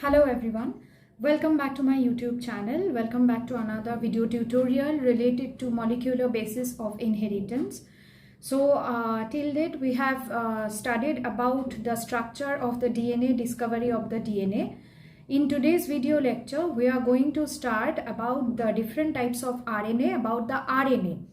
Hello everyone, welcome back to my YouTube channel. Welcome back to another video tutorial related to molecular basis of inheritance. So till date we have studied about the structure of the DNA, discovery of the DNA. In today's video lecture we are going to start about the different types of RNA, about the RNA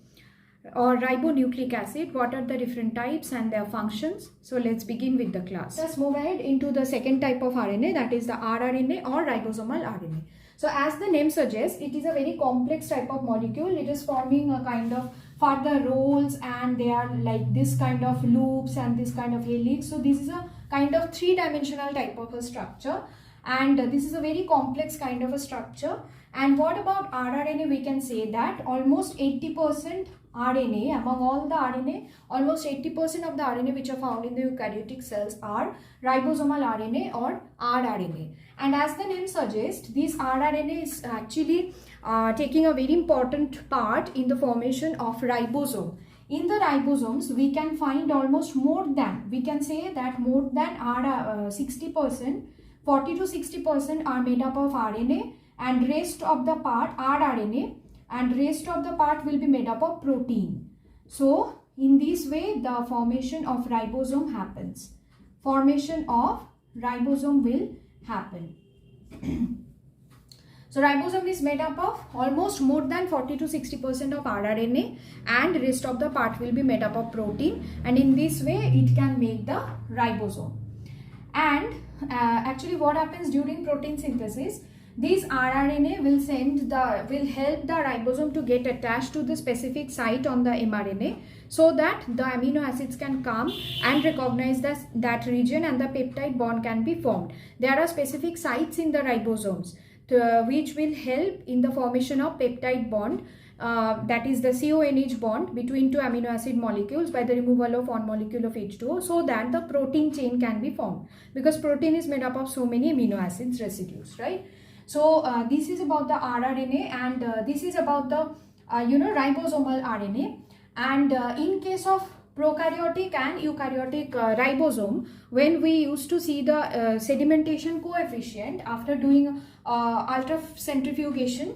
or ribonucleic acid, what are the different types and their functions. So let's begin with the class. Let's move ahead into the second type of RNA, that is the rRNA or ribosomal RNA. So as the name suggests, it is a very complex type of molecule. It is forming a kind of further rolls and they are like this kind of loops and this kind of helix. So this is a kind of three-dimensional type of a structure, and this is a very complex kind of a structure. And what about rRNA? We can say that almost 80% RNA, among all the RNA, almost 80% of the RNA which are found in the eukaryotic cells are ribosomal RNA or rRNA. And as the name suggests, this rRNA is actually taking a very important part in the formation of ribosome. In the ribosomes, we can find almost more than, we can say that more than 60%, 40 to 60% are made up of RNA, and rest of the part rRNA, and rest of the part will be made up of protein. So in this way the formation of ribosome happens. Formation of ribosome will happen. So ribosome is made up of almost more than 40 to 60% of rRNA, and rest of the part will be made up of protein, and in this way it can make the ribosome. And actually what happens during protein synthesis, this rRNA will help the ribosome to get attached to the specific site on the mRNA, so that the amino acids can come and recognize that region and the peptide bond can be formed. There are specific sites in the ribosomes which will help in the formation of peptide bond, that is the CONH bond between two amino acid molecules by the removal of one molecule of H2O, so that the protein chain can be formed, because protein is made up of so many amino acids residues, right? So this is about the rRNA, and this is about the ribosomal RNA. And in case of prokaryotic and eukaryotic ribosome, when we used to see the sedimentation coefficient after doing ultracentrifugation,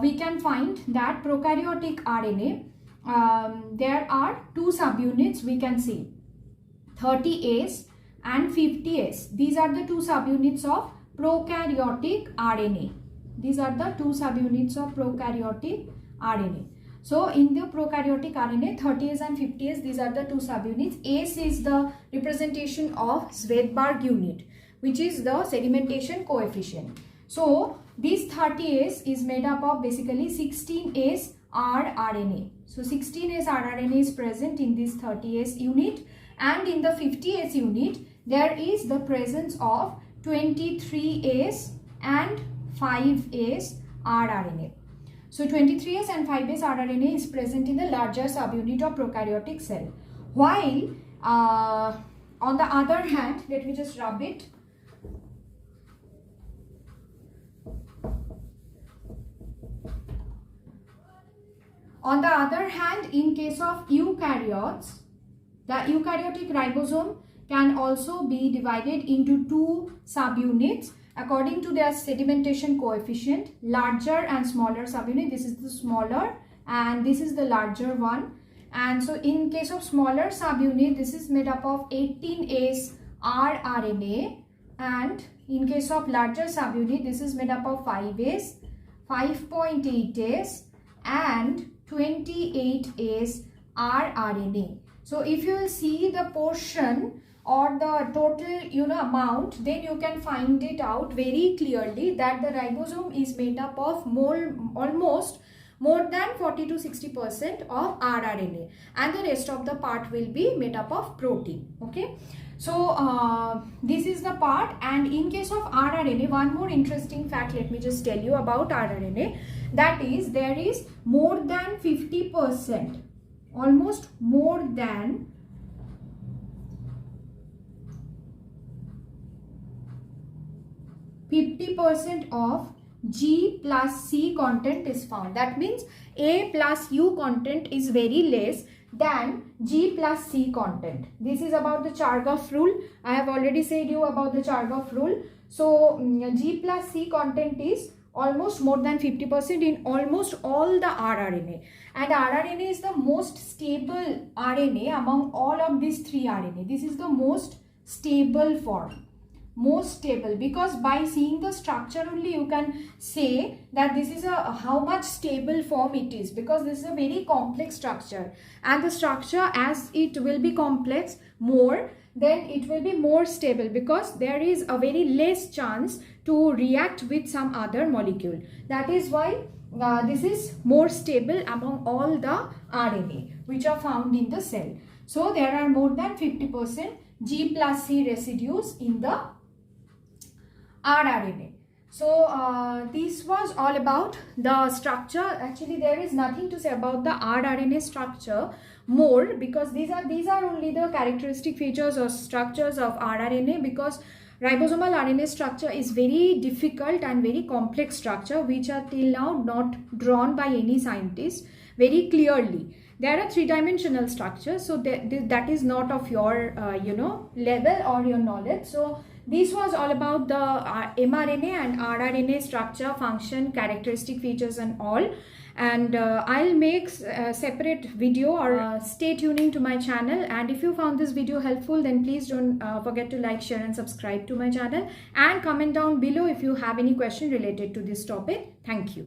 we can find that prokaryotic RNA, there are two subunits we can see, 30S and 50S. These are the two subunits of prokaryotic RNA. These are the two subunits of prokaryotic RNA. So in the prokaryotic RNA, 30S and 50S, these are the two subunits. S is the representation of Svedberg unit, which is the sedimentation coefficient. So this 30S is made up of basically 16S rRNA. So 16S rRNA is present in this 30S unit, and in the 50S unit there is the presence of 23S and 5S rRNA. So 23S and 5S rRNA is present in the larger subunit of prokaryotic cell. While on the other hand, let me just rub it. On the other hand, in case of eukaryotes, the eukaryotic ribosome can also be divided into two subunits according to their sedimentation coefficient, larger and smaller subunit. This is the smaller and this is the larger one. And so in case of smaller subunit, this is made up of 18S rRNA, and in case of larger subunit, this is made up of 5S, 5.8S and 28S rRNA. So if you will see the portion or the total amount, then you can find it out very clearly that the ribosome is made up of almost more than 40 to 60% of rRNA, and the rest of the part will be made up of protein. Okay, so this is the part. And in case of rRNA, one more interesting fact let me just tell you about rRNA, that is there is more than 50%, almost more than 50% of G plus C content is found. That means A plus U content is very less than G plus C content. This is about the Chargaff rule. I have already said you about the Chargaff rule. So G plus C content is almost more than 50% in almost all the rRNA, and rRNA is the most stable RNA among all of these 3 RNA. This is the most stable form, most stable, because by seeing the structure only you can say that this is a how much stable form it is, because this is a very complex structure, and the structure as it will be complex more, then it will be more stable, because there is a very less chance to react with some other molecule. That is why this is more stable among all the RNA which are found in the cell. So there are more than 50% G plus C residues in the rRNA. So this was all about the structure. Actually there is nothing to say about the rRNA structure more, because these are only the characteristic features or structures of rRNA, because ribosomal RNA structure is very difficult and very complex structure which are till now not drawn by any scientist very clearly. There are 3-dimensional structures, so that is not of your level or your knowledge. So this was all about the mRNA and rRNA structure, function, characteristic features and all. And I'll make a separate video, or stay tuning to my channel. And if you found this video helpful, then please don't forget to like, share and subscribe to my channel, and comment down below if you have any question related to this topic. Thank you.